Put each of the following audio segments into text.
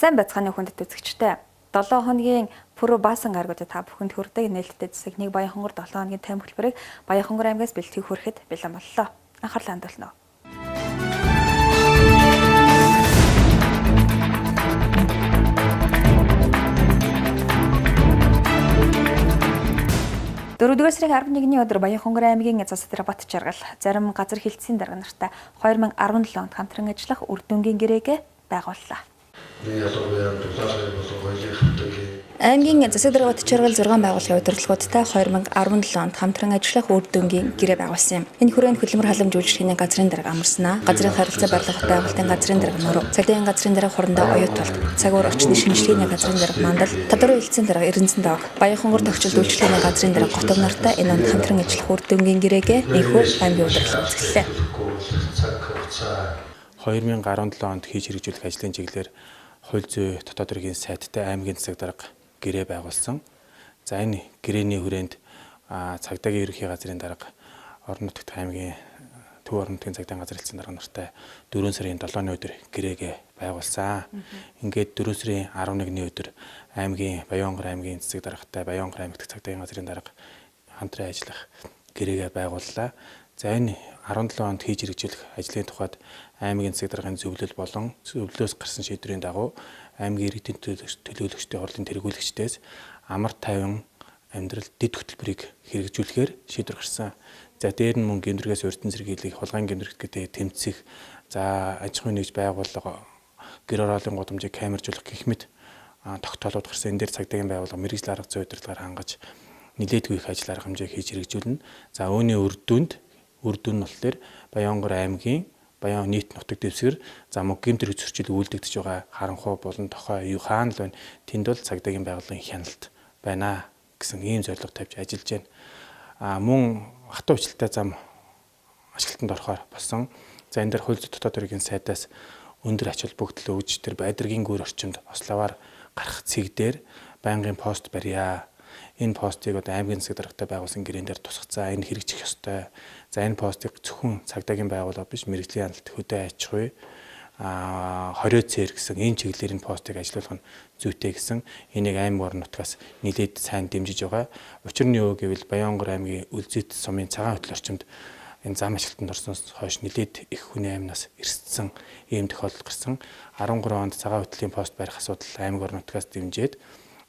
Сайн байцгааны хүндэт үзэгчтэй. 7 хоногийн пүрэв баасан гаргуудад та бүхэнд хүрдэг нээлттэй зэсэг нэг Баянхонгор 7 хоногийн тайм хөтөлбөрийг Баянхонгор аймгаас бэлтгэх хүрэхэд бэлэн боллоо. Анхаарлаа хандуулна. Дөрөвдүгээр сарын 11-ний өдөр Баянхонгор аймгийн Засадраа Бат жаргал зарим газар хилцээний дарга нартай 2017 онд хамтран ажиллах үр дүнгийн гэрээгээ байгууллаа. Аймгийн Засадраа Бат жаргал 6 байгууллагын удирдлагуудтай 2017 онд хамтран ажиллах үр дүнгийн гэрээ байгуулсан юм. Энэ хүрээнд хөдөлмөр халамж үйлчлэхний газрын дарга амарснаа, газрын харилцаа барилгах байгуулалтын газрын дарга нуруу, цагдаагийн газрын дарга хурандаа оюутвалт, цагуур орчны шинжилгээний газрын дарга мандал, тодорхой хэлцээний дарга Эрдэнэсэн давг, Баянхонгор тохиолдолд үйлчлэхний газрын дарга готов нартай энэ онд хамтран ажиллах үр дүнгийн гэрээгээ энэхүү аймгийн удирдлага үзэсгэлээ. 2017 онд хийж хэрэгжүүлэх ажлын чиглэлээр хууль зүйн дотоод хэргийн сайттай аймгийн засаг дарга гэрээ байгуулсан. За энэ гэрээний хүрээнд цагдаагийн ерөнхий газрын дарга, орон нутагт аймгийн төв орон нутгийн цагдаагийн газар хэлцээний дарга нартай 4 сарын 7-ны өдөр гэрээгээ байгуулсан. Ингээд 4 сарын 11-ний өдөр аймгийн Баянхонгор аймгийн засаг даргатай Баянхонгор аймгийн цагдаагийн газрын дарга хамтран ажиллах гэрээгээ байгууллаа. За энэ 17 онд хийж хэрэгжүүлэх ажлын тухайд аймгийн засаг даргын зөвлөл болон зөвлөлөөс гарсан шийдвэрийн дагуу аймгийн иргэдийн төлөөлөгчдийн хурлын тэргүүлэгчдээс амар тайван амьдрал дэд хөтөлбөрийг хэрэгжүүлэхээр шийдвэр гарсан. За дээр нь мөн гэмдэргээс урьдчилан сэргийлэх, хулгайн гэмдэрэгт гэдэг тэмцэх, за аж ахуйн нэгж байгууллага, гэр ороолын гудамжийг камержуулах гэх мэт тогтоолууд гарсан. Энэ дээр цагдаагийн байгууллага мэргэжил арга зүйн удирдлагаар хангаж нэлээдгүй их ажил арга хэмжээг хийж хэрэгжүүлнэ. За үүний үр дүн нь болохоор Баянхонгор аймгийн Баян нийт нутаг дэвсгэр за мөн гэмтэрэг зөрчил үйлдэгдэж байгаа харанхуй болон тохой юу хаана л байна. Тэнд бол цагдаагийн байгууллагын хяналт байна гэсэн ийм зорилго тавьж ажиллаж байна. Мөн хатуу хүчтэй зам ашиглалтанд орохоор болсон. За энэ дээр хууль зүйн дотоод хэргийн сайдаас өндөр ач холбогдол өгж тэр байдргийн гүр орчимд ословаар гарах цэг дээр байнгын пост барья. Энэ постыг одоо аймгийн засаг даргатай байгуулсан гэрээн дээр тусгацаа, энэ хэрэгжих ёстой. За энэ постыг зөвхөн цагдаагийн байгууллага биш, мэргэжлийн хяналт, хөдөө аж ахуй, хорио цээр гэсэн энэ чиглэлээр энэ постыг ажилуулах нь зүйтэй гэсэн энийг аймаг орон нутгаас нэлээд сайн дэмжиж байгаа. Учир нь юу гэвэл Баянхонгор аймгийн Үлзийт сумын цагаан хөтөл орчимд энэ зам ашиглалтанд орсноос хойш нэлээд их хүний амнаас эрсдсэн ийм тохиолдол гарсан. 13 онд цагаан хөтлийн пост барих асуудал аймаг орон нутгаас дэмжиж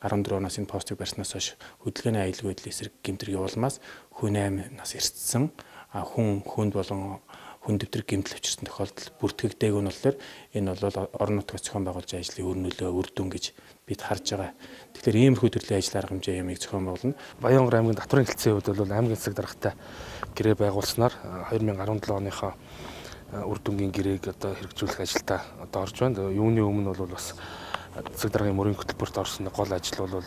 14 оноос энэ постыг барьснаас хойш хөдөлгөөний аюулгүй байдлын эсрэг гэмтэр явуулмаас хүний амнаас эрсдсэн хүнд болон хүн дэвтэр гэмтэл авчирсан тохиолдол бүртгэгдээгүй нь болохоор энэ бол орон нутгаас зохион байгуулж ажлын үр нөлөө үр дүн гэж бид харж байгаа. Тэгэхээр иймэрхүү төрлийн ажил арга хэмжээ ямыг зохион байгуулна. Баянхонгор аймгийн татварын хэлтсийн хувьд бол аймгийн засаг даргатай гэрээ байгуулснаар 2017 оныхоо үр дүнгийн гэрээг одоо хэрэгжүүлэх ажилдаа одоо орж байна. Юуны өмнө бол бас засаг даргын мөрийн хөтөлбөрт орсон гол ажил бол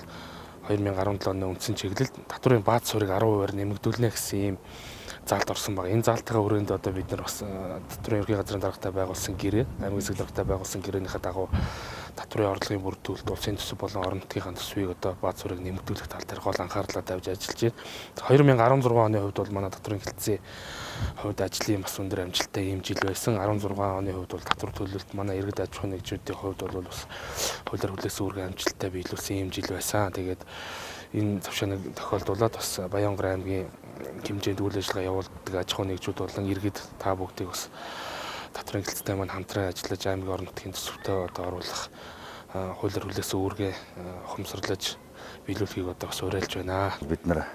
2017 оны үндсэн чиглэлд татварын бааз суурийг 10%-аар нэмэгдүүлнэ гэсэн ийм заалт орсон баг. Энэ заалтын хүрээнд одоо бид нар бас татварын ерхий газрын даргатай байгуулсан гэрээ, аймгийн засаг даргатай байгуулсан гэрээнийхээ дагуу татварын орлогын бүрдүүлэлт, улсын төсөв болон орон нутгийн төсвийг одоо бааз суурийг нэмэгдүүлэх тал дээр гол анхаарлаа тавьж ажиллаж байна. 2016 оны хувьд бол манай татварын хэлтсийн хувьд ажлын бас өндөр амжилттай ийм жил байсан. 16 оны хувьд бол татвар төлөлт манай иргэд аж ахуйн нэгжүүдийн хувьд бол бас хуулиар хүлээсэн үүрэг амжилттай биелүүлсэн ийм жил байсан. Тэгээд энэ завшааныг тохиолдуулаад бас Баянхонгор аймгийн хэмжээнд үйл ажиллагаа явуулдаг аж ахуйн нэгжүүд болон иргэд та бүгдийг бас татварын хэлтстэй маань хамтран ажиллаж аймгийн орон нутгийн төсөвтөө одоо оруулах хуулиар хүлээсэн үүргээ ухамсарлаж биелүүлэхийг одоо бас уриалж байна. Бид нар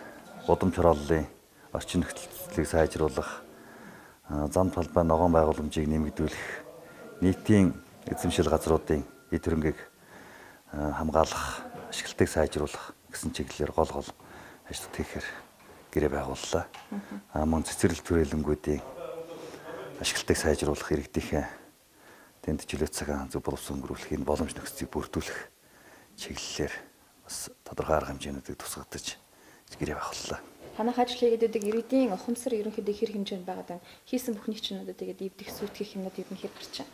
гудамж хорооллын орчин нөхцөлийг сайжруулах, зам талбай ногоон байгууламжийг нэмэгдүүлэх, нийтийн эзэмшил газруудын эд хөрөнгийг хамгаалах, ашиглалтыг сайжруулах гэсэн чиглэлээр гол ажлууд хийхээр гэрээ байгууллаа. Мөн цэцэрлэг төрөлнгүүдийн ашиглалтыг сайжруулах, иргэдийнхээ тэнд чөлөөт цагаан зөв боловсон өнгөрүүлэхийн боломж нөхцөлийг бүрдүүлэх чиглэлээр бас тодорхой арга хэмжээнүүдийг тусгагдаж гэрээ байгууллаа. Танах ажил хийгээд байдаг иргэдийн ухамсар ерөнхийдөө хэр хэмжээнд байгаад байна. Хийсэн бүхний чинь одоо тэгээд эвдэх сүйтгэх юмнууд ер нь хэр гарч байна.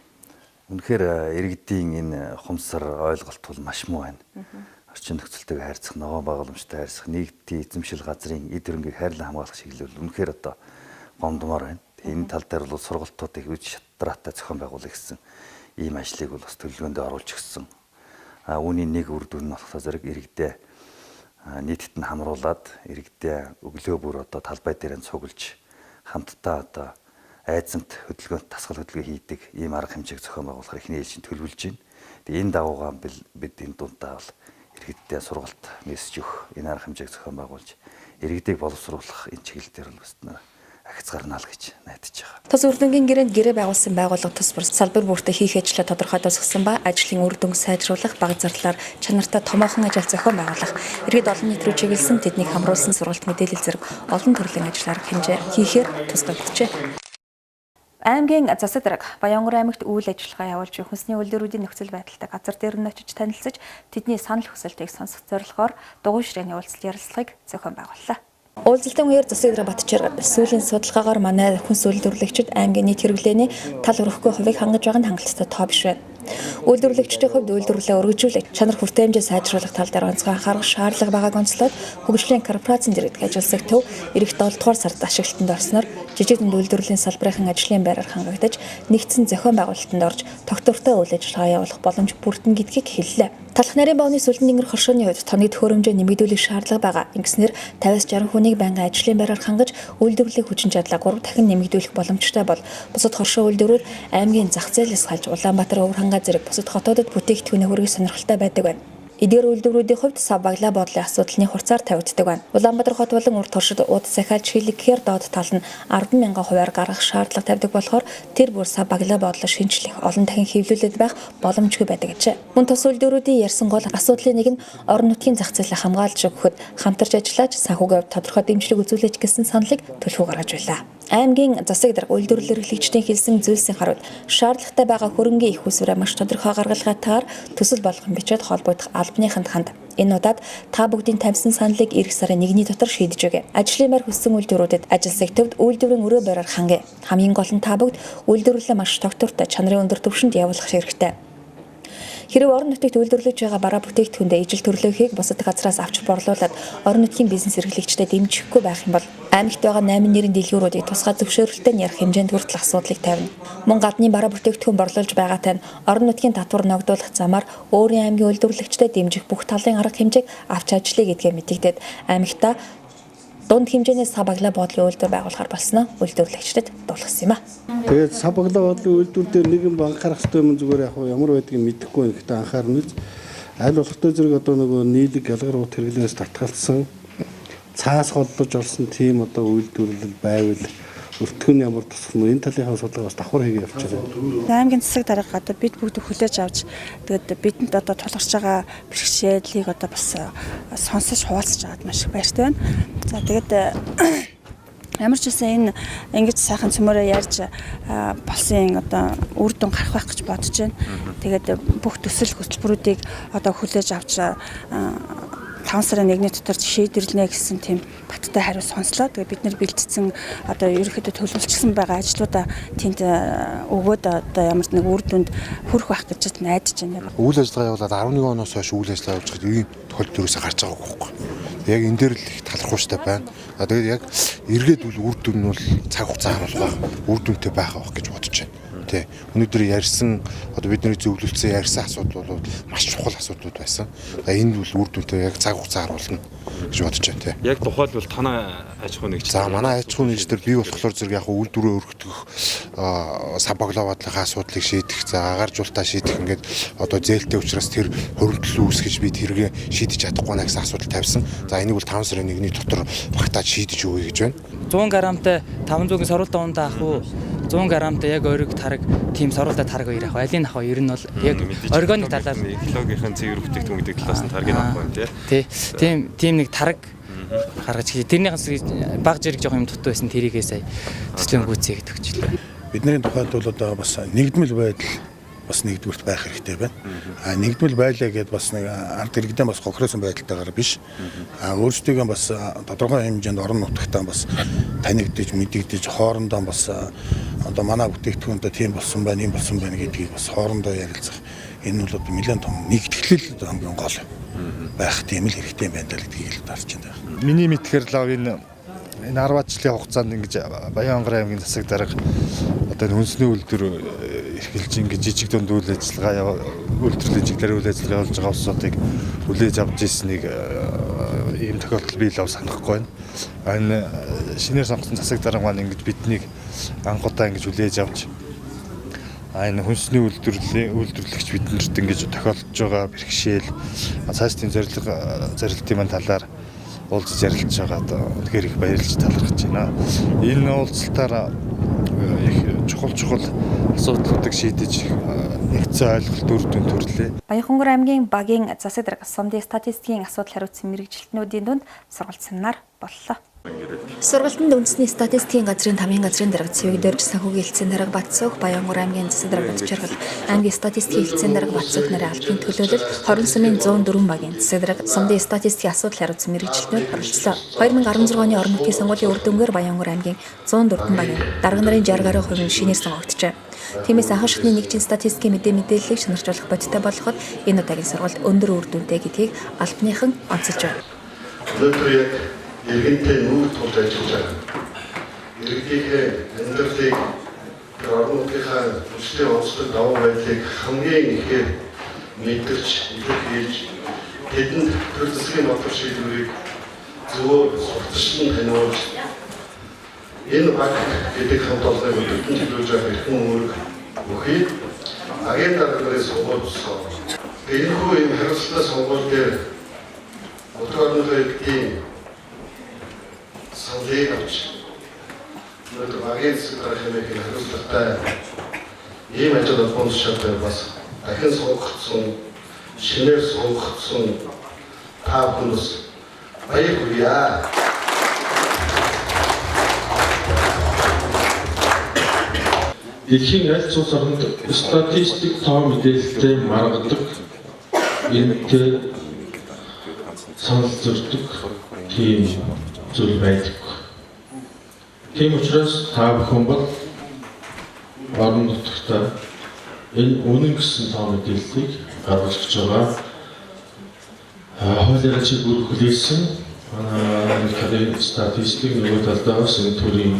Үнэхээр иргэдийн энэ ухамсар ойлголт бол маш муу байна. Орчин нөхцөлтэйг хайрцах, ногоон байгууламжтай хайрцах, нийгдийн эзэмшил газрын эд хөрөнгийг хайрлан хамгаалах чиглэл үнэхээр одоо гомдмоор байна. Энэ тал дээр бол сургалтуудыг үе шатраатай зохион байгуулах гэсэн ийм ажлыг бол бас төлөвлөгөөндөө оруулж өгсөн. Үүний нэг үр дүн нь болохоо зэрэг иргэдээ нийтэд нь хамруулад иргэдээ өглөө бүр одоо талбай дээр нь цуглаж хамтдаа одоо айдсамт хөдөлгөөнт тасгал хөдөлгөөн хийдэг ийм арга хэмжээг зохион байгуулахаар эхний ээлжинд төлөвлөж байна. Тэгээ энэ дагуугаар бид энэ дундаа бол иргэддээ сургалт мессеж өгөх энэ арга хэмжээг зохион байгуулж иргэдийг боловсруулах энэ чиглэл дээр бол бас ахиц гарна л гэж найдаж байгаа. Тус үрдэнгийн гэрээнд гэрээ байгуулсан байгууллага тус бүр салбар бүртээ хийх ажлаа тодорхой тусгасан ба ажлын үр дүнг сайжруулах, бага зарлаар чанартай томоохон ажил зохион байгуулах, иргэд олон нийт рүү чиглэсэн тэднийг хамруулсан сургалт мэдээлэл зэрэг олон төрлийн ажил арга хэмжээ хийхээр тусгагдчихэ. Аймгийн засаг дарга Баянгар аймагт үйл ажиллагаа явуулж хүнсний үйлдвэрүүдийн нөхцөл байдалтай газар дээр нь очиж танилцаж тэдний санал хүсэлтийг сонсох зорилгоор дугуй ширээний уулзалт ярилцлагыг зохион байгууллаа. Уулзалтын үеэр засаг дарга Батчаар сүүлийн судалгаагаар манай хүнс үйлдвэрлэгчид аймгийн нийт хэрэглээний тал өрөхгүй хувийг хангаж байгаа нь хангалттай тоо биш байна. Үйлдвэрлэгчдийн хувьд үйлдвэрлэлээ өргөжүүлэх, чанар хүртээмжээ сайжруулах тал дээр онцгой анхаарах шаардлага байгааг онцлоод хөгжлийн корпорацийн зэрэгдэг ажилсаг төв эх 7 дугаар сард ашиглалтанд орсноор жижиг дунд үйлдвэрлэлийн салбарын ажлын байраар хангагдаж нэгдсэн зохион байгуулалтанд орж тогтвортой үйл ажиллагаа явуулах боломж бүрдэн гэдгийг хэллээ. Талх нарийн бооны сүлжээ дэнгэр хоршооны хувьд тоног төхөөрөмжөө нэмэгдүүлэх шаардлага байгаа. Ингэснээр 50-60 хүнийг байнгын ажлын байраар хангаж үйлдвэрлэлийн хүчин чадлаа 3 дахин нэмэгдүүлэх боломжтой бол бусад хоршоо үйлдвэрүүд аймгийн зах зээлээс хальж Улаанбаатар өвөр хангаа зэрэг бусад хотуудад бүтээгдэхүүний хөргийг сонирхолтой байдаг байна. Эдгээр үйлдвэрүүдийн хувьд сав баглаа бодлын асуудлын хурцаар тавигддаг байна. Улаанбаатар хот болон урт торшид ууд захиалж хийлэг гэхээр доод тал нь 10,000 хувиар гаргах шаардлага тавьдаг болохоор тэр бүр сав баглаа бодлоо шинжлэх олон дахин хэвлүүлээд байх боломжгүй байдаг гэж. Мөн тус үйлдвэрүүдийн ярьсан гол асуудлын нэг нь орон нутгийн зах зээлийг хамгаалж өгөхөд хамтарч ажиллаж санхүүгийн хувьд тодорхой дэмжлэг үзүүлж гэсэн саналыг төлхөө гаргаж байлаа. Аймгийн засаг дарга үйлдвэрлэл эрхлэгчдийн хэлсэн зүйлсийн харуул шаардлагатай байгаа хөрөнгийн их усвараа маш тодорхой гаргалгаатаар төсөл болгон бичээд холбогдох албаныханд ханд. Энэ удаад та бүгдийн тавьсан саналыг эх сарын 1-ний дотор шийдэж өгье. Ажлын байр хүссэн үйлдвэрүүдэд ажилсаг төвд үйлдвэрийн өрөө байраар хангая. Хамгийн гол нь та бүгд үйлдвэрлэлээ маш тогтвортой, чанарын өндөр түвшинд явуулах хэрэгтэй. Хэрэг орон нутагт үйлдвэрлэж байгаа бараа бүтээгдэхүүндээ ижил төрлөөхийг бусад газраас авч борлуулад орон нутгийн бизнес эрхлэгчдэд дэмжихгүй байх юм бол аймагт байгаа 8 нэрийн дэлгүүрүүдийг тусгай зөвшөөрөлтөй ярих хэмжээнд хүртэл асуудлыг тавина. Мөн гадны бараа бүтээгдэхүүн борлуулж байгаатай нь орон нутгийн татвар ногдуулах замаар өөрийн аймгийн үйлдвэрлэгчдэд дэмжих бүх талын арга хэмжээг авч ажиллая гэдгээ мэдэгдээд аймагта дунд хэмжээний сав баглаа бодлын үйлдвэр байгуулахар болсноо үйлдвэрлэгчдэд дуулгасан юм а. Тэгээд сав баглаа бодлын үйлдвэр дээр нэг юм анхаарах хэрэгтэй юм зүгээр яг ямар байдгийг мэдэхгүй байна. Гэхдээ анхаарна гэж аль болохтой зэрэг одоо нөгөө нийлэг ялгарууд хэрэглээс татгалцсан цаас холлож олсон тийм одоо үйлдвэрлэл байвал өртгөн ямар тусах нь энэ талынхаа судалгаа бас давхар хийгээ явж байгаа. Аймгийн засаг дарга одоо бид бүгд хүлээж авч тэгээд бидэнд одоо тулгарч байгаа бэрхшээлийг одоо бас сонсож хуваалцаж аваад маш их баяртай байна. За тэгээд ямар ч үсэн энэ ингэж сайхан цөмөрөө ярьж болсон одоо үр дүн гарах байх гэж бодож байна. Тэгээд бүх төсөл хөтөлбөрүүдийг одоо хүлээж авч 5 сарын 1-ний дотор шийдэрлэнэ гэсэн тийм баттай хариу сонслоо. Тэгээ бид нэр бэлтгэсэн одоо ерөнхийдөө төлөвлөсөн байгаа ажлуудаа тэнд өгөөд одоо ямар нэг үр дүнд хүрэх байх гэж найдаж байна. Үйл ажиллагаа явуулаад 11 оноос хойш үйл ажиллагаа явуулж байгаа үеийн тохиолдолоос гарч байгаа байхгүй. Яг энэ дээр л их талархууштай байна. Тэгээд яг эргээд үл үр дүн нь бол цаг хугацаа харуулах үр дүнтэй байх гэж бодож байна. Тэ. Өнөөдөр ярьсан одоо бидний зөвлөлдсөн ярьсан асуудал бол маш чухал асуудлууд байсан. Энэ бол үр дүнтэй яг цаг хугацаа харуулна гэж бодож байна тэ. Яг тухайлбал танай аж ахуй нэгж. За манай аж ахуй нэгждэр бий болохоор зэрэг яг үйлдвэрээ өргөдөх сав баглаа бодлогын асуудлыг шийдэх, за агаржуулалтаа шийдэх ингээд одоо зээлтэй учраас тэр хөрөнгөлөлт үүсгэж бид хэрэгээ шийдэж чадахгүй наа гэсэн асуудал тавьсан. За энийг бол 5 сарын 1-ний дотор багтааж шийдэж өгье гэж байна. 100 грамтай 500-ийн сорултаа ундаа ах уу 100 грамтай яг ориг тараг тийм сорултаа тараг хоёр ах. Алийг ах вэ? Ер нь бол яг органик талаар экологийн цэвэр бүтээгдэхүүн гэдэг талаас нь таргийг авах байна тий. Тийм нэг тараг гаргаж тэрнийхээс баг зэрэг жоох юм дутуу байсан тэрийгээ сая төслийн гүйцээ гэдэг өгчлээ. Бидний тухайд бол одоо бас нэгдмэл байдал бас нэгдүгürt байх хэрэгтэй байна. Нэгдмэл байлаа гэдээ бас нэг ард иргэдэн бас хохироосон байдалтайгаар биш. Өөрсдөө бас тодорхой хэмжээнд орон нутагтаа бас танигдж, мэдэгдэж хоорондоо бас одоо манай бүтээгдэхүүнтэй тийм болсон байна, ийм болсон байна гэдгийг бас хоорондоо ярилцах. Энэ бол одоо нэлээд том нэгтгэл хамгийн гол байх тийм л хэрэгтэй байна л гэдгийг л дарж байна. Миний мэдхээр лав энэ 10 жилийн хугацаанд ингэж Баянгар аймгийн засаг дарга одоо хүнсний үйлдвэр эрхэлж ингэж жижиг дунд үйл ажиллагаа үйлдвэрлэлийн чиглэлээр үйл ажиллагаа явуулж байгаа улсуудыг хүлээж авч ирснийг ийм тохиолдол бий л санахгүй байна. Энэ шинээр сонгосон засаг дарга маань ингэж биднийг анх удаа ингэж хүлээж авч энэ хүнсний үйлдвэрлэгч биднэрт ингэж тохиолдож байгаа бэрхшээл цаашдын зорилтын маань талаар уулзж ярилцж байгаад үнэхээр их баярлж талархаж байна. Энэ уулзалтаар их чухал асуудлуудыг шийдэж нэгцэн ойлголт үр дүн төрлөө. Баянхонгор аймгийн багийн засаг дарга сумдын статистикийн асуудал хариуцсан мэргэжилтнүүдийн дунд сургалт семинар боллоо. Сургалтанд үндэсний статистикийн газрын тамийн газрын дарга Цэвэг Дөрж санхүүгийн хэлтсийн дарга Батцог, Баянгор аймгийн засаг дарга Батчаргал, аймгийн статистикийн хэлтсийн дарга Батцог нарын албаны төлөөлөл, хорон сумын 104 багийн засаг дарга сумдын статистикийн асуудал хариуцсан мэргэжилтнүүд оролцлоо. 2016 оны орон нутгийн сонгуулийн үр дүнгээр Баянгор аймгийн 104 багийн дарга нарын 60 гаруй хувийн шинээр сонгогдчихэ. Тиймээс анхан шатны нэгжийн статистикийн мэдээллийг сонирхолтой бодиттой болгоход энэ удаагийн сургалт өндөр үр дүнтэй гэдгийг албаныхан онцолж байна. Иргэнтэй нүүр тулд ажиллаж иргэдийн амьдралыг орнуудынхаа хүчтэй онцлог давуу байдлыг хамгийн ихээр мэдэрч илэрхийлж тэдэнд төр засгийн бодлого шийдвэрийг зөвөр сурталчилан таниулж энэ баг гэдэг хамт олоныг өдөртөн чиглүүлж байгаа эрхэм үүрэг бүхий агийн даргааны сонгуульсан. Энэхүү юм хариуцлагатай сонгуул дээр өдөртөн иргэдийн саналыг авч өнөөдөр багийн засаг даргын хариуцлагатай ийм ажил олбонд шалтгаан бас дахин сонгогдсон шинээр сонгогдсон та бүхнээс баяр хүргье. Дэлхийн аль цус орнд статистик тоо мэдээлэлтэй маргадаг энэтэй санал зөрдөг тийм зүйл байдаг. Тийм учраас та бүхэн бол орон нутгад энэ үнэн гэсэн тоо мэдээллийг гаргаж байгаа. Хууль эрхийг бүрхүүлсэн манай статистик нөгөө талдаас энэ төрлийн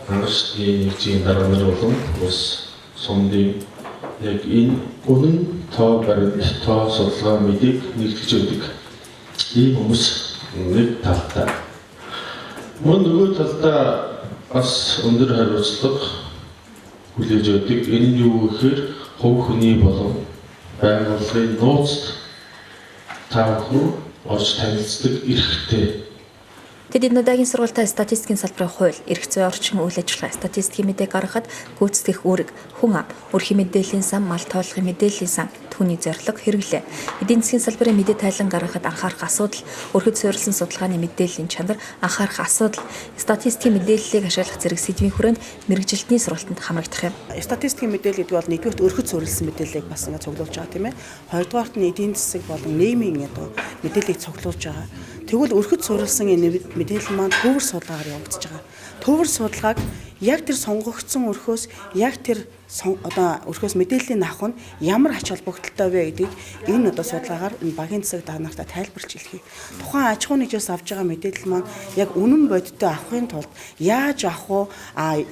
анхны нэгжийн дарга нар болон бас сумдын яг энэ үнэн тоо баримт тоо судалгаа мэдээг нэгтгэж өгдөг ийм хүмүүс нэг талтай. Мөн нөгөө талдаа бас өндөр хариуцлага хүлээж өгдөг. Энэ нь юу гэхээр хувь хүний болон байгууллагын нууцд та бүхэн орж танилцдаг эрхтэй. Тэд энэ удаагийн сургалтаа статистикийн салбарын хууль, эрх зүйн орчин үйл ажиллагаа, статистикийн мэдээ гаргахад гүйцэтгэх үүрэг, хүн ам, өрхийн мэдээллийн сан, мал тооллогын мэдээллийн сан, түүний зорилго, хэрэглээ, эдийн засгийн салбарын мэдээ тайлан гаргахад анхаарах асуудал, өрхөд суурилсан судалгааны мэдээллийн чанар, анхаарах асуудал, статистикийн мэдээллийг ашиглах зэрэг сэдвийн хүрээнд мэргэжилтний сургалтанд хамрагдах юм. Статистикийн мэдээлэл гэдэг бол нэгдүгээр өрхөд суурилсан мэдээллийг бас ингээд цуглуулж байгаа тийм ээ. Хоёрдугаарт нь эдийн засаг болон нийгмийн мэдээллийг цуглуулж байгаа. Тэгвэл өрхөд суурилсан энэ мэдээлэл маань төвөр судалгаагаар явагдаж байгаа. Төвөр судалгааг яг тэр сонгогдсон өрхөөс яг тэр өрхөөс мэдээллийн авах нь ямар ач холбогдолтой вэ гэдгийг энэ судалгаагаар энэ багийн засаг дарга тайлбарлаж хэлхий. Тухайн аж ахуйн нэгжээс авж байгаа мэдээлэл маань яг үнэн бодиттой авахын тулд яаж авах вэ?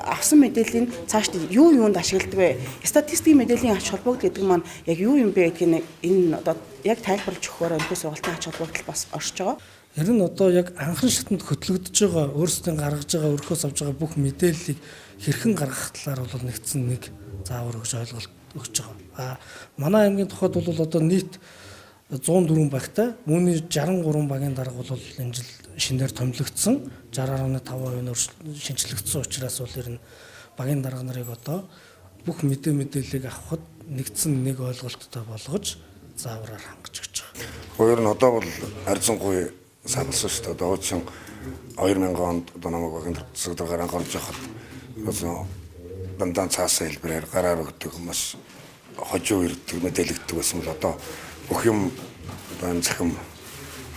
Авсан мэдээллийн цаашд юу юунд ашигладаг вэ? Статистикийн мэдээллийн ач холбогдол гэдэг маань яг юу юм бэ гэдгийг энэ яг тайлбарлаж өгөхөөр энэ сургалтын ач холбогдол бас оршиж байгаа. Ер нь одоо яг анхан шатнд хөтлөгдөж байгаа өөрсдөө гаргаж байгаа өрхөөс авж байгаа бүх мэдээллийг хэрхэн гаргах талаар бол нэгдсэн нэг заавар өгж ойлголт өгч байгаа. Манай аймгийн тухайд бол одоо нийт 104 багтай, үүний 63 багийн дарга бол энэ жил шинээр томилогдсон 60.5% шинжлэгдсэн учраас бол ер нь багийн дарга нарыг одоо бүх мэдээллийг авахд нэгдсэн нэг ойлголттой болгож заавраар хангаж өгч байгаа. Хоёр нь одоо бол арзангүй саналсан шүү дээ. Одоо чинь 2000 онд одоо намайг багийн засаг даргаар анхаарч байхад дандаа цаасан хэлбэрээр гараар өгдөг маш хожуу ирдэг мэдээлэгддэг байсан бол одоо бүх юм одоо захим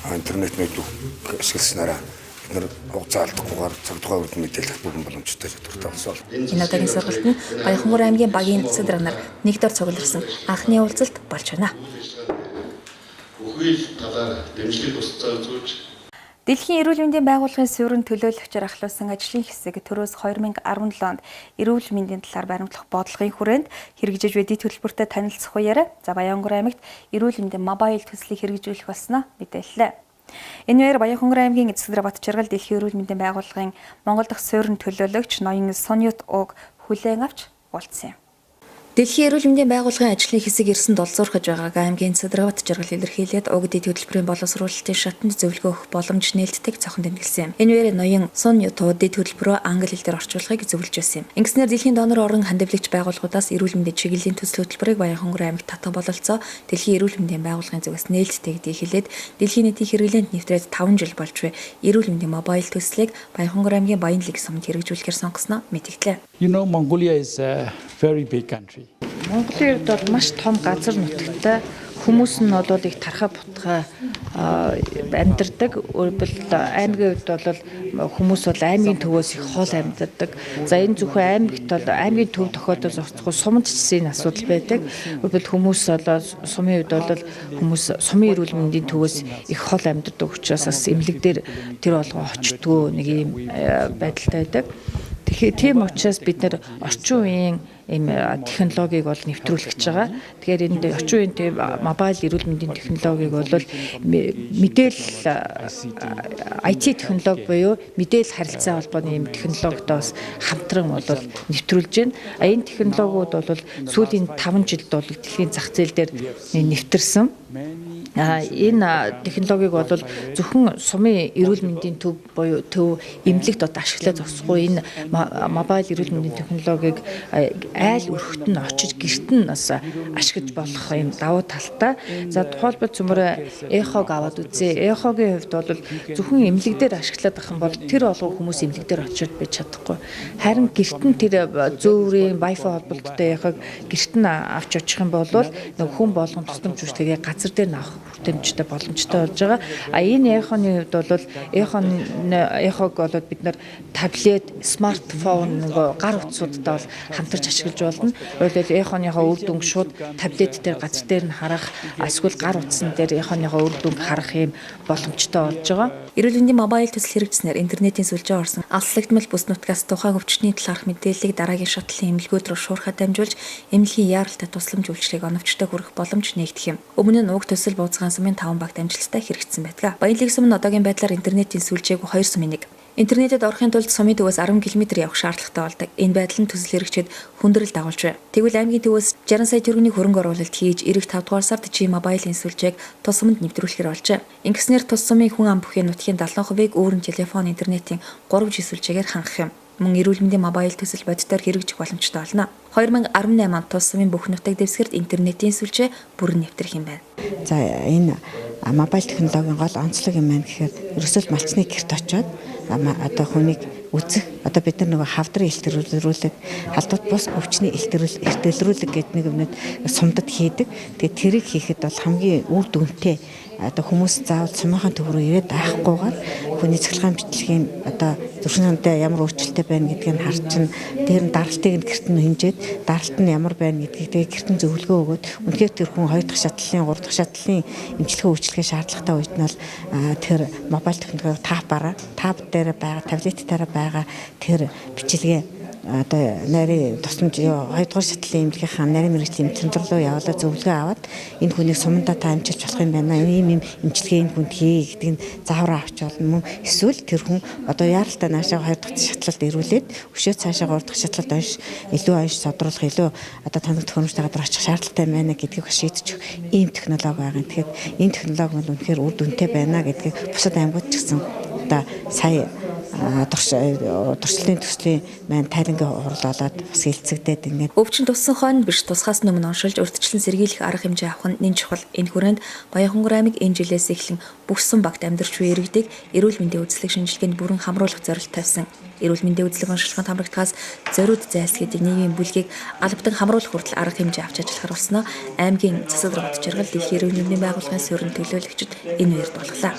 интернетнүүд ашигласнараа бид нар хугацаа алдахгүйгээр цаг тухай үрдэн мэдээлэх бүгэн боломжтой чадвартай болсон. Энэ удаагийн сургалт нь Баянхонгор аймгийн багийн засаг дарга нар нэгдүгээр цугларсан анхны уулзалт болж байна. Бүхий л талаар дэмжлэг тусцаа үзүүлж Дэлхийн эрүүл мэндийн байгууллагын суурин төлөөлөгчөөр ахлуулсан ажлын хэсэг төрөөс 2017 онд эрүүл мэндийн талаар баримтлах бодлогын хүрээнд хэрэгжиж буй дэд хөтөлбөртэй танилцах үеэр Баянгөр аймагт эрүүл мэндийн мобайл төслийг хэрэгжүүлэх болсноо мэдээллээ. Энэ үеэр Баянгөр аймгийн Эцэгдэр Батчиргал дэлхийн эрүүл мэндийн байгууллагын Монгол дахь суурин төлөөлөгч ноён Сонёт Уг хүлээн авч уулзсан юм. Дэлхийн эрүүл мэндийн байгууллагын ажлын хэсэг эрсэнд олзуурхаж байгааг аймгийн Эцэгдэр Батчиргал илэрхийлээд уг дэд хөтөлбөрийн боловсруулалтын шатанд зөвлөгөө өгөх боломж нээлттэйг цохон тэмдэглэсэн юм. Энэ үеэр ноён Сонёт Уг дэд хөтөлбөрөө англи хэл дээр орчуулахыг зөвлөж байсан юм. Ингэснээр дэлхийн донор орон хандивлагч байгууллагуудаас эрүүл мэндийн чиглэлийн төсөл хөтөлбөрийг Баянгөр аймагт татах бололцоо дэлхийн эрүүл мэндийн байгууллагын зүгээс нээлттэйг дийлээд дэлхийн нийтийн хэрэглээнд нэвтрээд 5 жил болж буй эрүүл мэндийн мобайл төслийг Баянгөр аймгийн Баянлиг сумд хэрэгжүүлэхээр сонгосноо мэдээллээ. You know, Mongolia is a very big country. Монголын хувьд бол маш том газар нутагтай, хүмүүс нь бол их тархаа бутгай амьдардаг. Өөрөлд аймгийн хувьд бол хүмүүс бол аймгийн төвөөс их хол амьдардаг. За энэ зөвхөн аймагт бол аймгийн төв тохиолдол зохицох сумд ч энэ асуудал байдаг. Өөрөлд хүмүүс бол сумын хувьд бол хүмүүс сумын эрүүл мэндийн төвөөс их хол амьдардаг учраас бас эмнэлэг дээр тэр болгоо очтгоо нэг юм байдалтай байдаг. Тэгэхээр тийм учраас бид нэр орчин үеийн ийм технологиг бол нэвтрүүлж байгаа. Тэгэхээр энд орчин үеийн тийм мобайл эрүүл мэндийн технологиг бол мэдээлэл IT технологи буюу мэдээлэл харилцаа холбооны ийм технологитой бас хамтран бол нэвтрүүлж байна. Энэ технологиуд бол сүүлийн 5 жилд бол дэлхийн зах зээл дээр нэвтэрсэн. Энэ технологиг бол зөвхөн сумын эрүүл мэндийн төв буюу төв эмнэлэгт ашиглаж зогсохгүй энэ мобайл эрүүл мэндийн технологиг айл өрхөт нь очиж гэрт нь бас ашиглаж болох юм давуу талтай. За тухайлбал цөмөр эхог аваад үзье. Эхогийн хувьд бол зөвхөн эмнэлэг дээр ашиглаад авах юм бол тэр болгоо хүмүүс эмнэлэг дээр очиод байж чадахгүй. Харин гэрт нь тэр зөөврийн Wi-Fi холбогдолтой эхог гэрт нь авч очих юм бол нэг хүн болгон тусламж үүсгэгээ газар дээр нь авах хүртээмжтэй боломжтой болж байгаа. Энэ эхоны хувьд бол эхог бол бид нар таблет, смартфон гар утсуудтай бол хамтарч ашиглаж болно. Өөрөлд эхоныхоо үр дүнг шууд таблет дээр газар дээр нь харах, эсвэл гар утсан дээр эхоныхоо үр дүнг харах юм боломжтой болж байгаа. Эрүүл мэндийн мобайл төсөл хэрэгжснээр интернетийн сүлжээ орсон алслагдмал бүс нутгаас тухайн өвчтний талаарх мэдээллийг дараагийн шатлалын эмнэлгүүд рүү шуурхад дамжуулж эмнэлгийн яаралтай тусламж үйлчлэгийг оновчтой хүргэх боломж нээгдэх юм. Өмнө нь уг төсөл бууцгаан сумын 5 багт амжилттай хэрэгжсэн байдаг. Баянлиг сум нь одоогийн байдлаар интернетийн сүлжээг 2 сумын нэг. Интернетэд орохын тулд сумын төвөөс 10 км явах шаардлагатай болдог. Энэ байдал нь төсөл хэрэгжээд хүндрэл дагуулж байна. Тэгвэл аймгийн төвөөс 60 сая төгрөгийн хөрөнгө оруулалт хийж ирэх 5 дугаар сард G-Mobile-ийн сүлжээг тус суманд нэвтрүүлэхээр болжээ. Ингэснээр тус сумын хүн ам бүхийн нутгийн 70%-ийг өөрийн телефон, интернетийн 3G сүлжээгээр хангах юм. Мөн эрүүл мэндийн мобайл төсөл бодитоор хэрэгжих боломжтой болно. 2018 онд тус сумын бүх нутаг дэвсгэрт интернетийн сүлжээ бүрэн нэвтрэх юм байна. За энэ мобайл технологийн гол онцлог юм байна гэхээр ерөөсөө малчны гэрт очиод одоо хүнийг үзэх одоо бид нар нөгөө хавдрын илтгэрүүлэг халдварт бус өвчний илтгэрүүлэг гэдэг нэг юмнууд сумдад хийдэг. Тэгээд тэрийг хийхэд бол хамгийн үр дүнтэй одоо хүмүүс заавал сумынхаа төв рүү ирээд айхгүйгээр хүний цэцлэгийн бичлэгийн одоо зүрхнэндээ ямар өөрчлөлттэй байна гэдгийг нь харчин тэр нь даралтыг нь гэрт нь хэмжээд даралт нь ямар байна гэдгийг тэгээд гэрт нь зөвлөгөө өгөөд үнэхээр тэр хүн 2 дахь шатлалын 3 дахь шатлалын эмчилгээ үйлчлэгээ шаардлагатай үед нь бол тэр мобайл технологи тап дээр байгаа таблет дээр байгаа тэр бичлэгээ одоо нарийн тусламж 2 дугаар шатлалын эмнэлгийнхаа нарийн мэргэжлийн центр руу явуулаад зөвлөгөө аваад энэ хүнийг сумандаа та амжилж болох юм байна. Ийм эмчилгээ энэ хүнд хий гэдгийг заавар авч болно. Мөн эсвэл тэр хүн одоо яаралтай наашаа 2 дахь шатлалд ирүүлээд өшөөд цаашаа 3 дахь шатлалд илүү онш содруулах илүү одоо таныг төхөөрөмжтэй гадар очих шаардлагатай байна гэдгийг шийдэж ийм технологи байгаа. Тэгэхээр энэ технологи бол үнэхээр үр дүнтэй байна гэдгийг бусад аймагуд ч гэсэн одоо сая туршлалын төслийн маань тарингийн хурлуулаад бас хэлцэгдээд ингээд өвчин туссан хойно биш тусгаас өмнө оншилж урьдчилан сэргийлэх арга хэмжээ авах нь нэн чухал. Энэ хүрээнд Баянгөр аймаг энэ жилээс эхлэн бүх сум багт амьдарч буй иргэдийг эрүүл мэндийн үзлэг шинжилгээнд бүрэн хамруулах зорилт тавьсан. Эрүүл мэндийн үзлэг онцлогын хамрагдахаас зориуд зайлсхийдэг нийгмийн бүлгийг албадан хамруулах хүртэл арга хэмжээ авч ажиллахаар болсноо аймгийн Эцэгдэр Батчиргал дэлхийн эрүүл мэндийн байгууллагын суурин төлөөлөгчид энэ үеэр дуулглаа.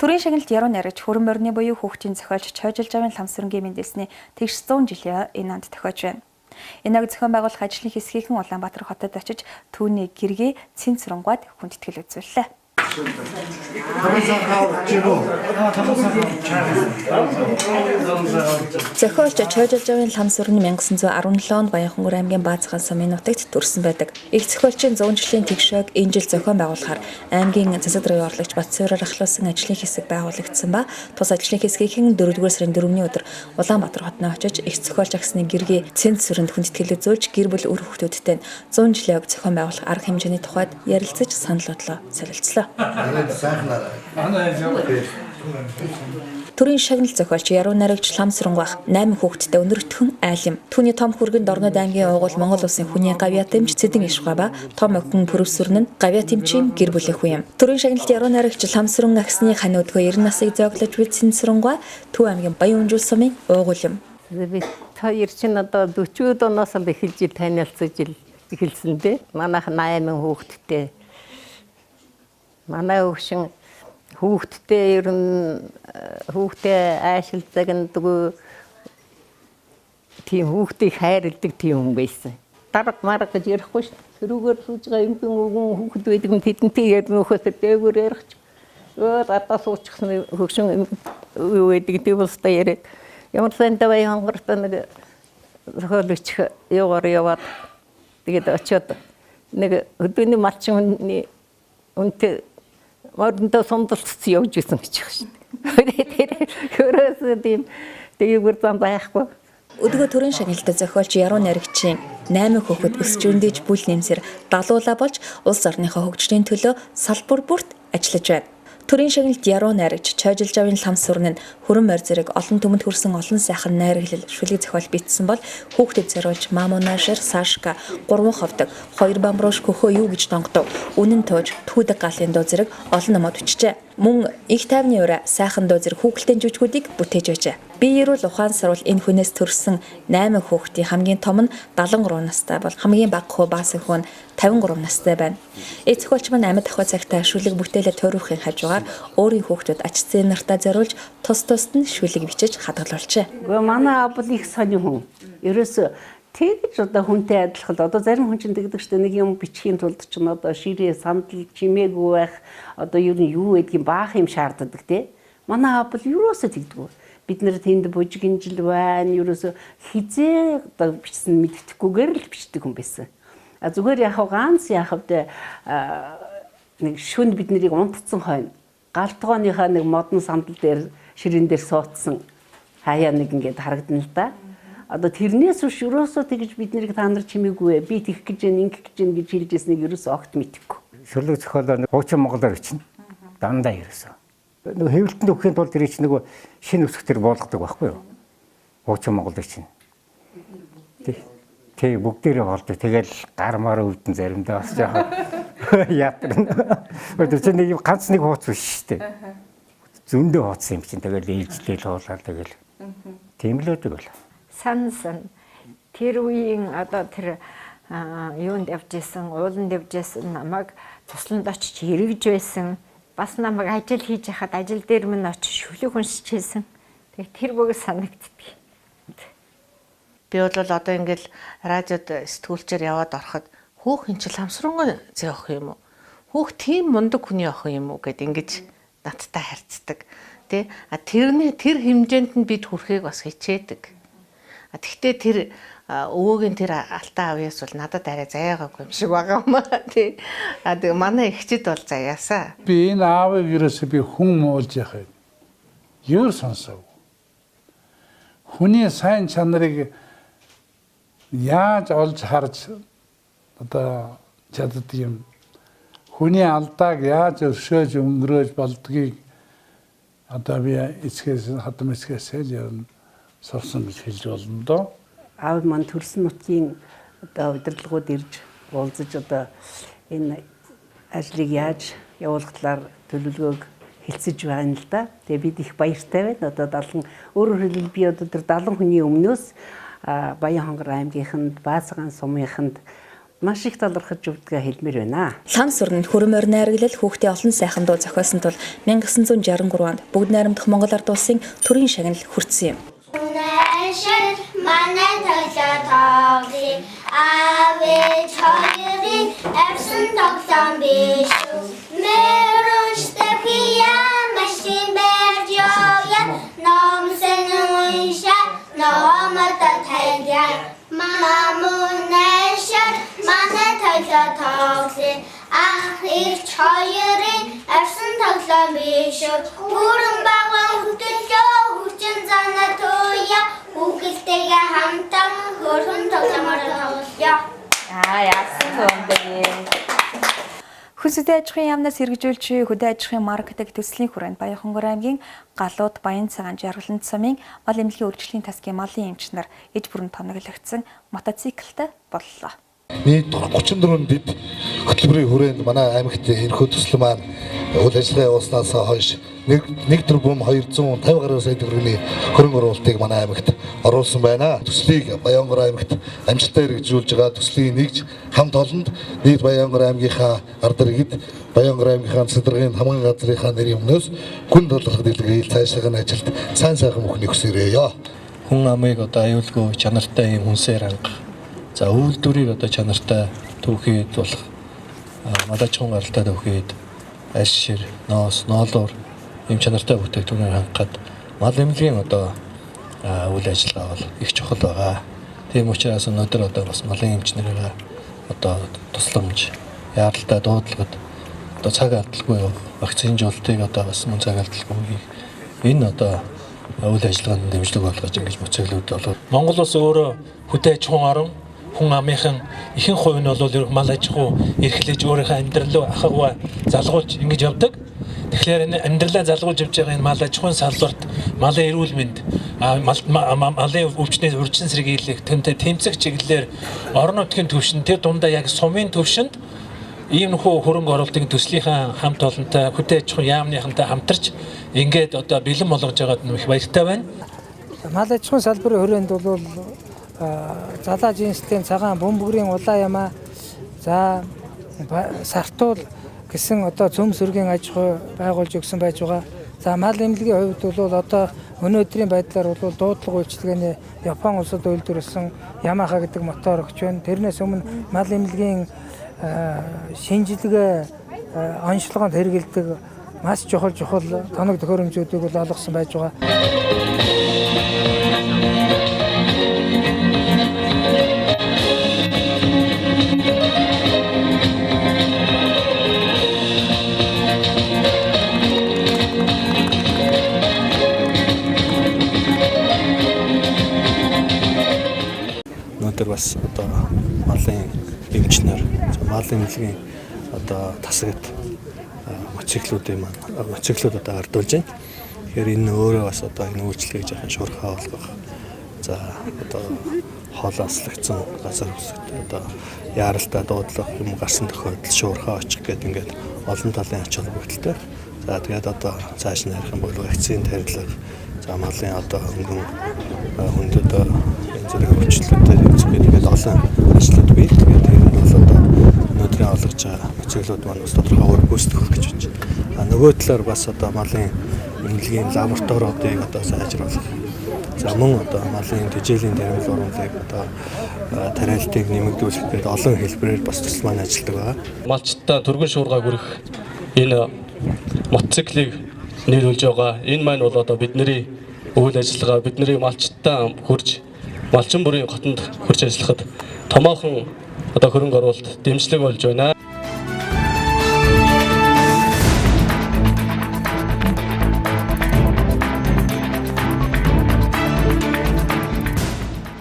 Төрийн шагналд яруу найрагч Хүрэн морины буюу хүүхдийн зохиолч Чойжилж авын Ламсрынгийн мэндэлсний тэгш 100 жилийн энэ анд тохиож байна. Энэ аг зохион байгуулах ажлын хэсгийнхэн Улаанбаатар хотод очиж түүний гэргийг цэнц сурангаад хүндэтгэл үзүүллээ. Зохиолч Чойжилж авын Ламсрын 1917 онд Баянхангөр аймгийн Баазхан сумын нутагт төрсэн байдаг. Их зохиолчийн 100 жилийн тэгшөөг энэ жил зохион байгуулахаар аймгийн засаг даргын орлогч Батцоороор ахлуулсан ажлын хэсэг байгуулагдсан ба тус ажлын хэсгийнхэн 4-р сарын 4-ний өдөр Улаанбаатар хотод очиж их зохиолч агсны гэргийн цэнц сүрэнд хүндэтгэл үзүүлж гэр бүл үр хүүхдүүдтэй 100 жилийн аг зохион байгуулах арга хэмжээний тухайд ярилцаж санал бодлоо солилцлоо. Төрийн шагнал зохиолч яруу найрагч Ламсрангах 8 хүүхэдтэй өнөртгөн айлм. Түүний том хүргэнд Орнод аймгийн уугуул Монгол Улсын хүний гавьяа тэмч Цэдэн Ишга ба том охин Пүрвсүрн нь гавьяа тэмчийн гэр бүлийн хүн юм. Төрийн шагналд яруу найрагч Ламсран агсны хань өдгөө 90 насыг зоглож бичсэн Цэнсрангва Төв аймгийн Баян Үнжил сумын уугуул юм. Би хоёр чинь одоо 40 оноос л эхэлж танилцаж эхэлсэн дээ. Манайх 8 хүүхэдтэй. Манай өвчин хүүхдтэй ер нь хүүхдээ аашилдаг нэггүй тийм хүүхдийг хайрладаг тийм хүн байсан. Дарга марга гэж ярихгүй шүү дээ. Тэрүүгээр сууж байгаа эмгэн өвгөн хүүхд байдаг нь тэдэнтэй ярнөхөөс дээгүүр ярих. Одоо суучихсан хөгшин юу байдаг тийм болстой яриад. Ямар сандаа Баянгорт нэг зохиолч яваад тэгээд очиод нэг өдөөний малчин үнтэй мордонтой сундалцсан явж исэн гэж байна шүү дээ. Хөрөөс тийм дээгүүр зам байхгүй. Өдгөө төрийн шагналд зохиолч яруу найрагчийн 8 хүүхэд өсч өндөж бүл нэмсэр далуулаа болж улс орныхоо хөгжлийн төлөө салбар бүрт ажиллаж байна. Төрийн шагналд яруу найрагч Чойжилж авын Ламсрын нь Хүрэн морь зэрэг олон түмэнд хүрсэн олон сайхан найрагл шүлэг зохиол бичсэн бол хүүхдэд зориулж Мамунашир Сашка 3 ховдог 2 бамбрууш көхөө юу гэж донгодов. Үнэн тууж түүдэг галын дуу зэрэг олон номод бичжээ. Мөн их тайвны ураа сайхан дуу зэрэг хүүхэлдэйн жүжгүүдийг бүтээж байжээ. Би ерөөл ухаан сарвал энэ хүнээс төрсэн 8 хүүхдийн хамгийн том нь 73 настай бол хамгийн бага хөө баасан хүн 53 настай байна. Эц зохиолч маань амьд ахуй цагтаа шүлэг бүтээлээ тойрохын хажуугаар өөрийн хүүхдүүд ач зээн нартаа зориулж тус тусд нь шүлэг бичиж хадгалуулжээ. Гэхдээ манай аав бол их сони хүн. Ерөөсө тэгж одоо хүнтэй адилхан одоо зарим хүн чинь тэгдэг штэ нэг юм бичхийн тулд ч н одоо ширээ сандал чимээгүй байх одоо юу гэдгийг баах юм шаарддаг тий. Манай аав бол ерөөсө тэгдэг. Бид нэр тэнд бужигэн жил байна. Ерөөсө хизээ одоо бичсэн мэддэхгүйгээр л бичдэг хүн байсан. А зүгээр яхав ганц яхавд нэг шүнд бид нарыг унтцсан хойно галтгооныхаа нэг модон сандал дээр ширээн дээр суудсан хаяа нэг ингээд харагдана л да. Одоо тэрнээс биш ерөөсөө тэгж бид нарыг та нар чимээгүй би тэгэх гэж ингэх гэж хэлж ирснийг ерөөсөө огт мэдэхгүй. Шүлэг зохиолоо хуучин монголоор бичнэ. Дандаа ерөөсөө. Нэг хэвлэлтэнд өгөхийн тулд ирэх чинь нөгөө шинэ үсэг төр болгодог байхгүй юу? Хуучин монгол чинь. Тэг бүгдээрээ болдог. Тэгэл гармаар өвдөн заримдаа бас яах яатрна. Тэр чинь нэг ганц нэг хууц биш шүү дээ. Зөндөө хууц юм чинь тэгэл ээлжлэл хоолаа тэгэл. Тийм л өдөг бол. Сансан тэр үеийн одоо тэр юунд явж исэн, ууланд явж исэн намайг тусланд очиж эргэж байсан. Бас намайг ажил хийж хахад ажил дээр минь очиж шүлэг уншиж хэлсэн. Тэгээ тэр бүгд санагддаг. Би бол одоо ингээл радиод сэтгүүлчээр яваад ороход хүүхэн чи Ламсрангой зээх юм уу? Хүүх тийм мундаг хүний охин юм уу гэд ингэж надтай харьцдаг. Тэ? Тэр хэмжээнд нь бид хүрэхийг бас хичээдэг. Тэгтээ тэр өвөөгийн тэр алтан авьяас бол надад арай заяагаагүй юм шиг байгаа юм аа тий. Тэгээ манай эгчд бол заяасаа. Би энэ аавыг ерөөсөө би хүн муулж яхад ер сонсов. Хүний сайн чанарыг яаж олж харж одоо чаддаг юм. Хүний алдааг яаж өршөөж өнгөрөөж болдгийг одоо би эцгээс хатам эцгээс л сурсан гэж хэлж болно доо. Аав маань төрсөн нутгийн одоо удирдлагууд ирж уулзаж одоо энэ ажлыг яаж явуулах талаар төлөвлөгөөг хэлцэж байна л да. Тэгээ бид их баяртай байна. Одоо 70 өөрөөр хэлбэл би одоо тэр 70 хүний өмнөөс Баянхангар аймгийнханд, Баазхан сумынханд маш их талархаж өгдөгөө хэлмээр байна. Лам сурнанд хүрэн морь найраглал хүүхдийн олон сайхан дуу зохиосон тул 1963 онд бүгд найрамдах Монгол Ард улсын төрийн шагнал хүртсэн юм. Манай тоглоо тоглоё. Авэж хоёрын авсан тоглоом биш үү? Мөрөштэй машин барьж явъя. Номсон уншаа, номод тайлаа. Мамунашаа манай тоглоо тоглоё. Ах ирч хоёрын авсан тоглоом биш үү? Бүрэн багваа хөтөлөө хүчин занаа тууя. Хүүхэлтэйгээ хамтан хөрхөн тоглоомоор тоглоё. Яасан гомдээ. Хөсөд аж ахуйн яамнаас хэрэгжүүлж хөдөө аж ахуйн маркетинг төслийн хүрээнд Баянхонгор аймгийн Галууд, Баян цагаан, Жаргалан цамын мал эмнэлгийн үржилтийн тасгийн малын эмч нар эд бүрэн тоноглогдсон мотоциклтай боллоо. Нийт 34 бид хөтөлбөрийн хүрээнд манай аймагт энэхүү төсөл маань үйл ажиллагаа явуулснаас хойш 1 тэрбум 250 гаруй сая төгрөгийн хөрөнгө оруулалтыг манай аймагт оруулсан байна. Төслийг Баянгор аймагт амжилттай хэрэгжүүлж байгаа төслийн нэгж хамт олонд нийт Баянгор аймгийнхаа ард иргэд Баянгор аймгийнхаа цэцэргийн хамгаан газрынхаа нэрийн өмнөөс гүн толгох дэлгээл цаашаагийн ажилд сайн сайхан бүхнийг хүсээрээ. Хүн амыг одоо аюулгүй чанартай юм хүнсээр хангах. За үйлдвэрийг одоо чанартай түүхэд болох малажхан гаралтай түүхэд аш шир, ноос, ноолуур юм чанартай бүтээгдэхүүнээр хангахад мал эмнэлгийн одоо үйл ажиллагаа бол их чухал байгаа. Тийм учраас өнөөдөр одоо бас малын эмч нарыгаа одоо тусламж, яаралтай дуудлагад одоо цаг алдалгүй вакцинжуулалтыг одоо бас мөн цаг алдалгүй хийх. Энэ одоо үйл ажиллагаанд дэмжлэг болгож ингэж бүцэглүүд болов. Монгол улс өөрөө хөдөө аж ахуйн орн, хүн амынхан ихэнх хувь нь бол мал аж ахуй эрхлэж өөрийнхөө амьдралаа ахагва залгуулж ингэж явдаг. Тэгэхээр энэ амьдралаа залгуулж явж байгаа энэ мал аж ахуйн салбарт малын эрүүл мэнд, малын өвчнөд урьдчилан сэргийлэх, тэмцэх чиглэлээр орон нутгийн түвшинд тэр дундаа яг сумын түвшинд ийм нөхөө хөрөнгө оруулалтын төслийнхаа хамт олонтой хөдөө аж ахуйн яамныхантай хамтарч ингээд одоо бэлэн болгож байгаад их баяртай байна. Мал аж ахуйн салбарын хүрээнд бол залаа жинстэй цагаан бөмбөрийн улаан ямаа за сартуул гэсэн одоо цөм сүргийн аж ахуй байгуулж өгсөн байж байгаа. За мал эмнэлгийн хувьд бол одоо өнөөдрийн байдлаар бол дуудлага үйлчилгээний Япон улсад үйлдвэрлэсэн Yamaha гэдэг мотор өгч байна. Тэрнээс өмнө мал эмнэлгийн шинжилгээ онцлогоонд хэрэгэлдэг маш чухал тоног төхөөрөмжүүдийг бол олгосон байж байгаа. Өнөөдөр бас одоо малын эмч нар, малын эмнэлгийн одоо тасагт моциклүүд одоо ардуулж байна. Тэгэхээр энэ өөрөө бас одоо энэ үйлчлэгийг жоохон шуурхаа болгох. За одоо хоолоослогдсон газар одоо яаралтай дуудлага юм гарсан тохиолдолд шуурхаа очих гэдэг ингээд олон талын ач холбогдолтой. За тэгээд одоо цааш нь харах юм бол вакцины тарилга, за малын одоо хөнгөн хүндэд энэ зэрэг өвчлөлтөд ингээд олон ажлууд бий. Тэгээд энэ бол одоо өнөөдрийн олгож байгаа моциклүүд маань бас тодорхой өөр гүйцэтгэх гэж байна. Нөгөө талаар бас одоо малын эмнэлгийн лабораториудыг одоо сайжруулах. За мөн одоо малын тэжээлийн даримт оруулалтыг одоо тариалтыг нэмэгдүүлэх гэдэг олон хэлбэрээр бас тусал маань ажилладаг байгаа. Малчтаа түргэн шуургаг хүрэх энэ мотоциклыг нийлүүлж байгаа. Энэ маань бол одоо бидний үйл ажиллагаа, бидний малчтаа хурж малчин бүрийн хотод хурж ажиллахад томоохон одоо хөрөнгө оруулалт дэмжлэг болж байна.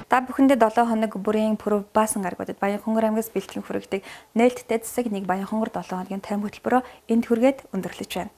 Та бүхэндээ 7 хоног бүрийн пүрэв баасан гаргуудад Баянхонгор аймгаас бэлтгэн хүргэдэг нээлттэй засаг нэг Баянхонгор 7 хоногийн тайм хөтөлбөрөөр энд хүргээд өндөрлөж байна.